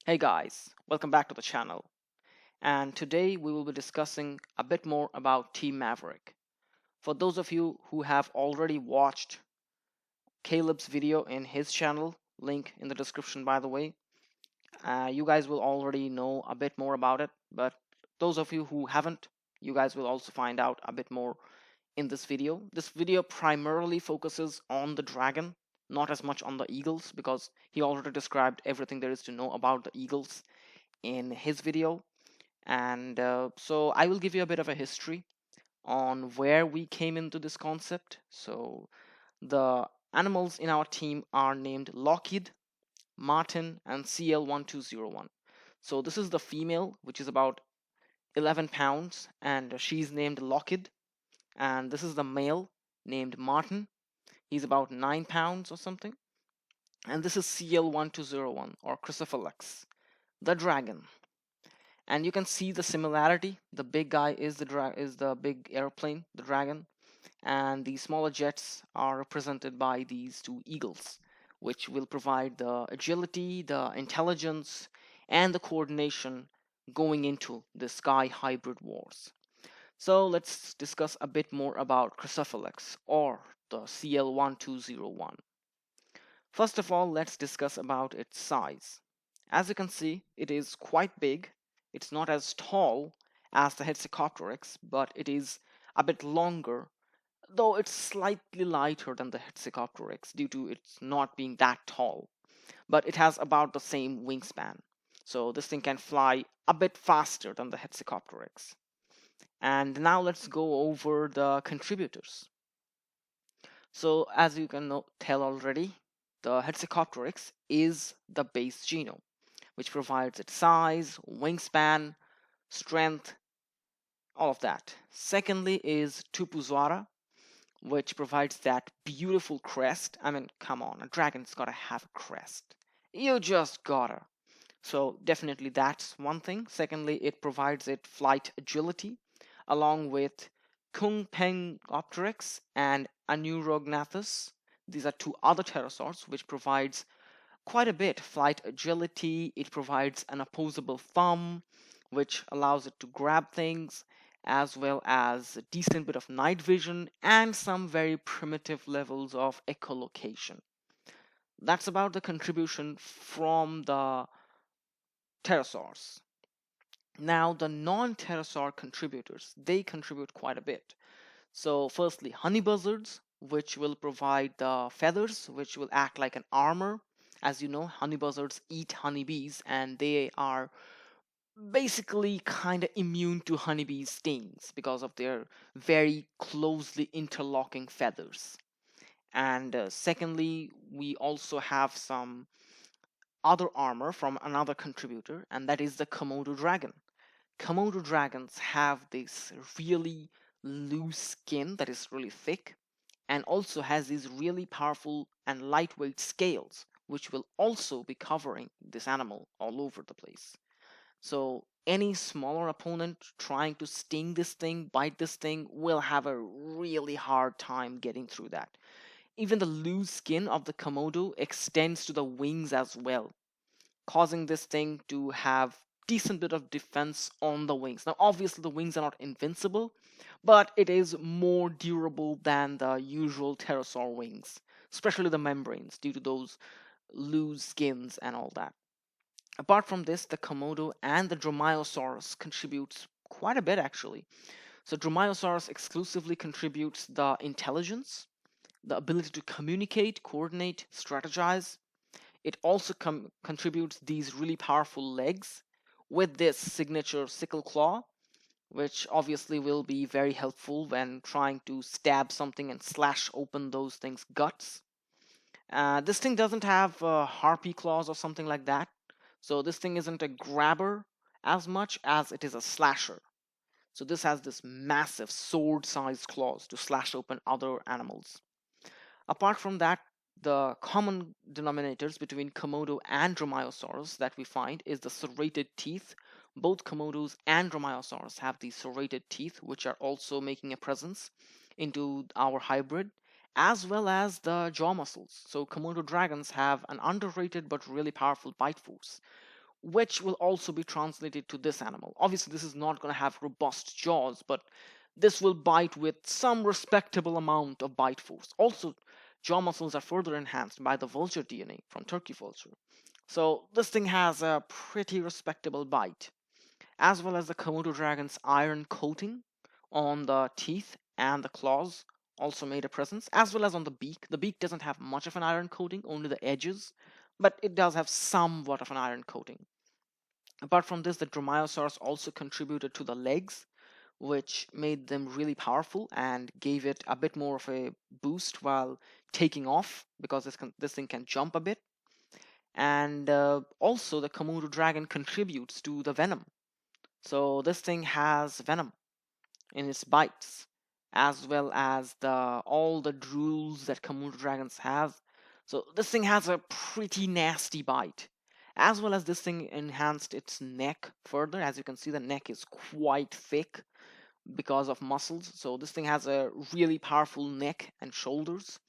Hey guys, welcome back to the channel. And today we will be discussing a bit more about Team Maverick. For those of you who have already watched Caleb's video in his channel, link in the description by the way, you guys will already know a bit more about it. But those of you who haven't, you guys will also find out a bit more in this video. This video primarily focuses on the dragon, not as much on the eagles, because he already described everything there is to know about the eagles in his video. And so I will give you a bit of a history on where we came into this concept. So the animals in our team are named Lockheed, Martin, and CL1201. So this is the female, which is about 11 pounds, and she's named Lockheed. And this is the male named Martin. He's about 9 pounds or something. And this is CL1201 or Chrysophylax, the dragon. And you can see the similarity. The big guy is the big airplane, the dragon, and the smaller jets are represented by these two eagles, which will provide the agility, the intelligence, and the coordination going into the sky hybrid wars. So let's discuss a bit more about Chrysophylax, or the CL1201. First of all, let's discuss about its size. As you can see, it is quite big. It's not as tall as the Hexacopteryx, but it is a bit longer, though it's slightly lighter than the Hexacopteryx due to its not being that tall. But it has about the same wingspan. So this thing can fly a bit faster than the Hexacopteryx. And now let's go over the contributors. So as you can tell already, the Hexacopteryx is the base genome, which provides its size, wingspan, strength, all of that. Secondly is Tupuzwara, which provides that beautiful crest. I mean, come on, a dragon's gotta have a crest. You just gotta. So definitely that's one thing. Secondly, it provides it flight agility, along with Kung Peng Opteryx and Anurognathus. These are two other pterosaurs, which provides quite a bit flight agility. It provides an opposable thumb, which allows it to grab things, as well as a decent bit of night vision and some very primitive levels of echolocation. That's about the contribution from the pterosaurs. Now, the non-pterosaur contributors, they contribute quite a bit. So, firstly, honey buzzards, which will provide the feathers, which will act like an armor. As you know, honey buzzards eat honeybees, and they are basically kind of immune to honeybees' stings because of their very closely interlocking feathers. And secondly, we also have some other armor from another contributor, and that is the Komodo dragon. Komodo dragons have this really loose skin that is really thick and also has these really powerful and lightweight scales, which will also be covering this animal all over the place. So any smaller opponent trying to sting this thing, bite this thing, will have a really hard time getting through that. Even the loose skin of the Komodo extends to the wings as well, causing this thing to have decent bit of defense on the wings. Now obviously the wings are not invincible, but it is more durable than the usual pterosaur wings, especially the membranes due to those loose skins and all that. Apart from this, the Komodo and the Dromaeosaurus contributes quite a bit actually. So Dromaeosaurus exclusively contributes the intelligence, the ability to communicate, coordinate, strategize. It also contributes these really powerful legs with this signature sickle claw, which obviously will be very helpful when trying to stab something and slash open those things' guts. This thing doesn't have harpy claws or something like that, so this thing isn't a grabber as much as it is a slasher. So this has this massive sword-sized claws to slash open other animals. Apart from that, the common denominators between Komodo and Dromaeosaurus that we find is the serrated teeth. Both Komodos and Dromaeosaurus have these serrated teeth, which are also making a presence into our hybrid, as well as the jaw muscles. So Komodo dragons have an underrated but really powerful bite force, which will also be translated to this animal. Obviously, this is not going to have robust jaws, but this will bite with some respectable amount of bite force. Also, jaw muscles are further enhanced by the vulture DNA from turkey vulture. So this thing has a pretty respectable bite, as well as the Komodo dragon's iron coating on the teeth and the claws also made a presence, as well as on the beak. The beak doesn't have much of an iron coating, only the edges, but it does have somewhat of an iron coating. Apart from this, the Dromaeosaurus also contributed to the legs, which made them really powerful and gave it a bit more of a boost while taking off, because this thing can jump a bit. And also, the Komodo dragon contributes to the venom. So this thing has venom in its bites, as well as all the drools that Komodo dragons have. So this thing has a pretty nasty bite. As well as this thing enhanced its neck further. As you can see, the neck is quite thick because of muscles. So this thing has a really powerful neck and shoulders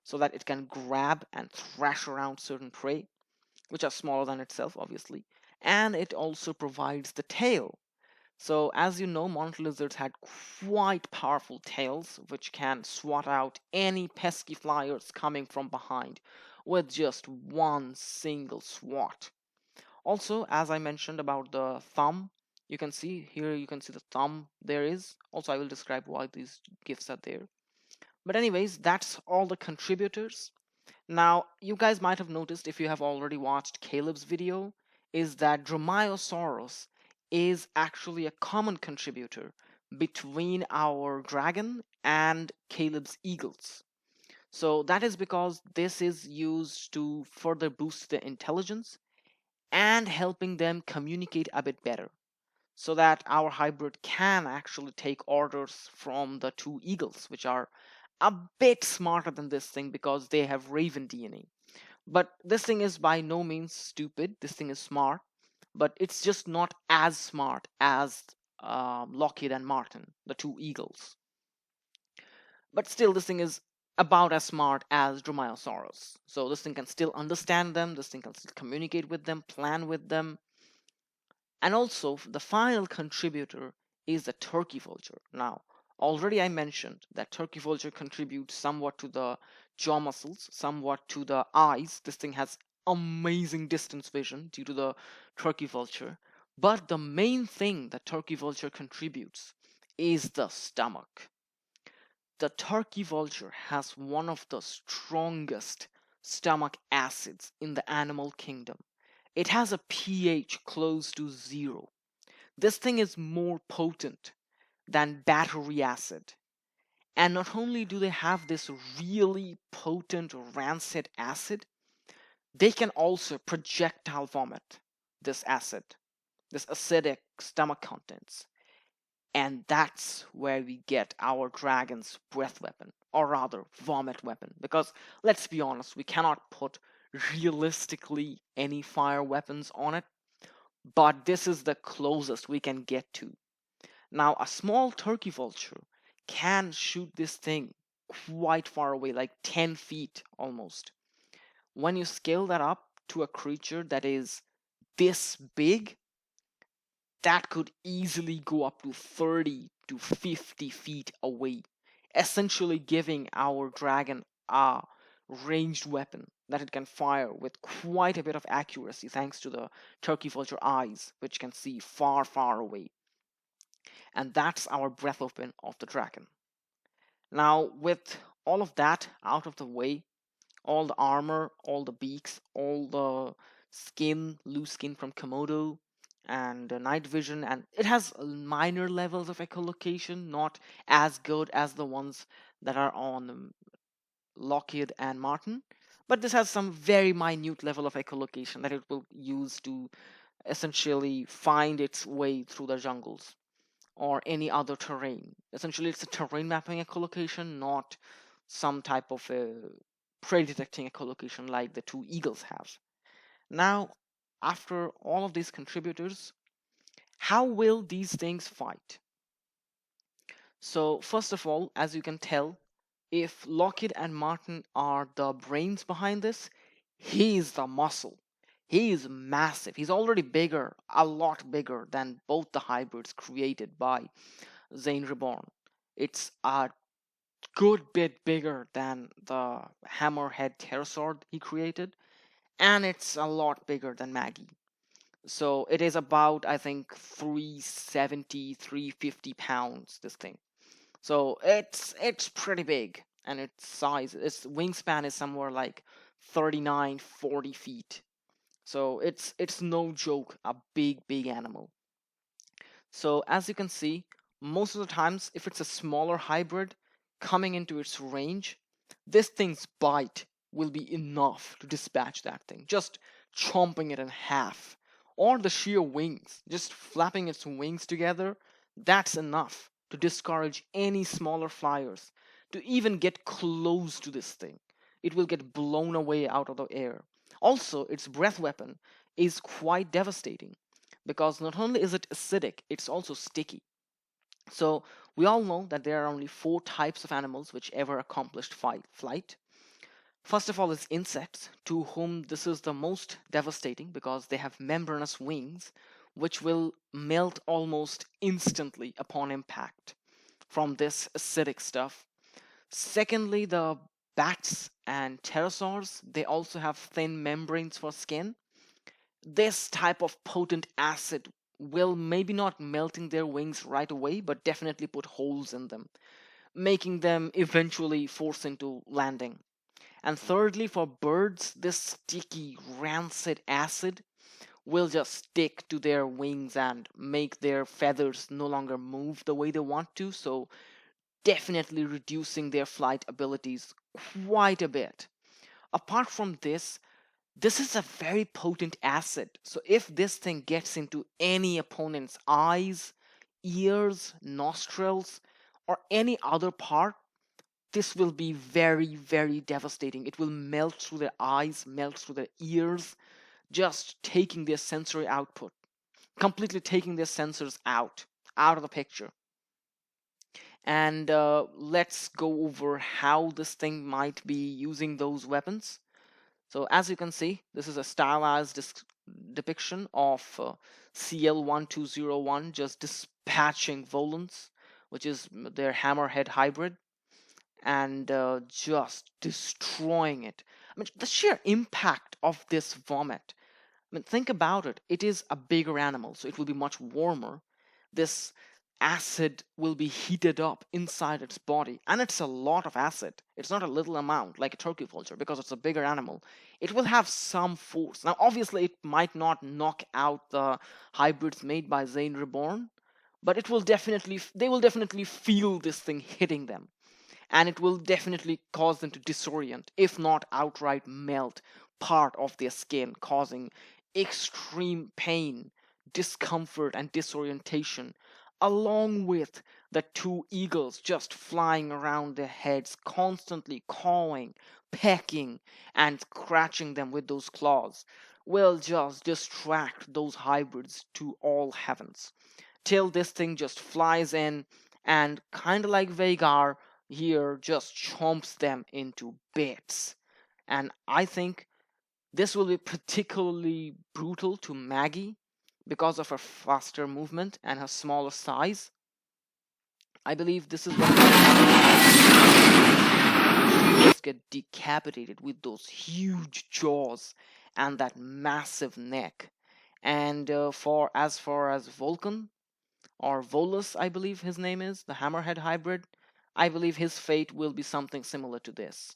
so that it can grab and thrash around certain prey, which are smaller than itself, obviously. And it also provides the tail. So as you know, monitor lizards had quite powerful tails, which can swat out any pesky flyers coming from behind with just one single swat. Also, as I mentioned about the thumb, you can see here, you can see the thumb there is. Also, I will describe why these gifts are there. But anyways, that's all the contributors. Now, you guys might have noticed, if you have already watched Caleb's video, is that Dromaeosaurus is actually a common contributor between our dragon and Caleb's eagles. So that is because this is used to further boost their intelligence and helping them communicate a bit better, so that our hybrid can actually take orders from the two eagles, which are a bit smarter than this thing because they have raven DNA. But this thing is by no means stupid. This thing is smart, but it's just not as smart as Lockheed and Martin, the two eagles. But still, this thing is about as smart as Dromaeosaurus. So this thing can still understand them, this thing can still communicate with them, plan with them. And also, the final contributor is the turkey vulture. Now, already I mentioned that turkey vulture contributes somewhat to the jaw muscles, somewhat to the eyes. This thing has amazing distance vision due to the turkey vulture. But the main thing that turkey vulture contributes is the stomach. The turkey vulture has one of the strongest stomach acids in the animal kingdom. It has a pH close to 0. This thing is more potent than battery acid. And not only do they have this really potent rancid acid, they can also projectile vomit this acid, this acidic stomach contents. And that's where we get our dragon's breath weapon, or rather, vomit weapon. Because let's be honest, we cannot put realistically any fire weapons on it, but this is the closest we can get to. Now, a small turkey vulture can shoot this thing quite far away, like 10 feet almost. When you scale that up to a creature that is this big, that could easily go up to 30 to 50 feet away, essentially giving our dragon a ranged weapon that it can fire with quite a bit of accuracy thanks to the turkey vulture eyes, which can see far, far away. And that's our breath weapon of the dragon. Now, with all of that out of the way, all the armor, all the beaks, all the skin, loose skin from Komodo, and night vision, and it has minor levels of echolocation, not as good as the ones that are on Lockheed and Martin, but this has some very minute level of echolocation that it will use to essentially find its way through the jungles or any other terrain. Essentially, it's a terrain mapping echolocation, not some type of a prey detecting echolocation like the two eagles have. Now, after all of these contributors, how will these things fight? So, first of all, as you can tell, if Lockheed and Martin are the brains behind this, he is the muscle. He is massive. He's already bigger, a lot bigger than both the hybrids created by Zane Reborn. It's a good bit bigger than the hammerhead pterosaur he created, and it's a lot bigger than Maggie. So it is about, I think, 370, 350 pounds, this thing. So it's pretty big, and its size, its wingspan is somewhere like 39, 40 feet. So it's no joke, a big animal. So as you can see, most of the times, if it's a smaller hybrid coming into its range, this thing's bite will be enough to dispatch that thing. Just chomping it in half. Or the sheer wings, just flapping its wings together, that's enough to discourage any smaller flyers to even get close to this thing. It will get blown away out of the air. Also, its breath weapon is quite devastating because not only is it acidic, it's also sticky. So we all know that there are only four types of animals which ever accomplished flight. First of all is insects, to whom this is the most devastating because they have membranous wings which will melt almost instantly upon impact from this acidic stuff. Secondly, the bats and pterosaurs, they also have thin membranes for skin. This type of potent acid will maybe not melting their wings right away, but definitely put holes in them, making them eventually force into landing. And thirdly, for birds, this sticky, rancid acid will just stick to their wings and make their feathers no longer move the way they want to, so definitely reducing their flight abilities quite a bit. Apart from this is a very potent acid. So if this thing gets into any opponent's eyes, ears, nostrils, or any other part, this will be very devastating. It will melt through their eyes, melt through their ears, just taking their sensory output, completely taking their sensors out of the picture. And let's go over how this thing might be using those weapons. So as you can see, this is a stylized depiction of CL1201 just dispatching Volans, which is their hammerhead hybrid, and just destroying it. I mean, the sheer impact of this vomit. I mean, think about it. It is a bigger animal, so it will be much warmer. This acid will be heated up inside its body, and it's a lot of acid. It's not a little amount like a turkey vulture because it's a bigger animal. It will have some force. Now, obviously, it might not knock out the hybrids made by Zane Reborn, but they will definitely feel this thing hitting them, and it will definitely cause them to disorient, if not outright melt part of their skin, causing extreme pain, discomfort, and disorientation, along with the two eagles just flying around their heads, constantly cawing, pecking, and scratching them with those claws, will just distract those hybrids to all heavens. Till this thing just flies in and, kind of like Vagar here, just chomps them into bits. And I think this will be particularly brutal to Maggie because of her faster movement and her smaller size. I believe this is what she just get decapitated with those huge jaws and that massive neck. And for as far as Vulcan, or Volus, I believe his name is, the hammerhead hybrid, I believe his fate will be something similar to this.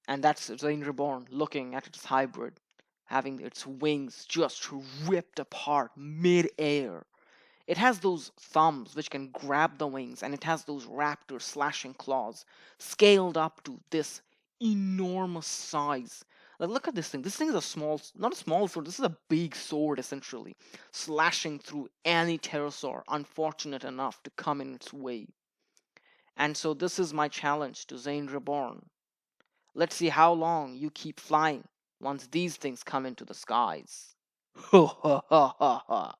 And that's Zane Reborn looking at its hybrid, having its wings just ripped apart mid-air. It has those thumbs which can grab the wings, and it has those raptor slashing claws scaled up to this enormous size. Like, look at this thing. This thing is not a small sword, this is a big sword essentially, slashing through any pterosaur unfortunate enough to come in its way. And so this is my challenge to Zane Reborn. Let's see how long you keep flying once these things come into the skies. Ha ha ha ha ha.